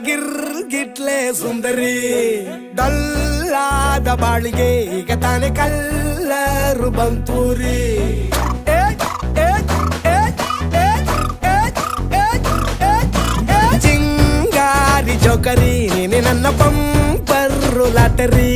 ಗಿರ್ಗಿಟ್ಲೆ ಸುಂದರಿ ಡಲ್ಲಾದ ಬಾಳಿಗೆ ಈಗ ತಾನೆ ಕಲ್ಲರು ಬಂತೂರಿ ಚಿಂಗಾರಿ ಜೋಕರಿ ನೀನೆ ನನ್ನ ಬಂಪರ್ ಲಾಟರಿ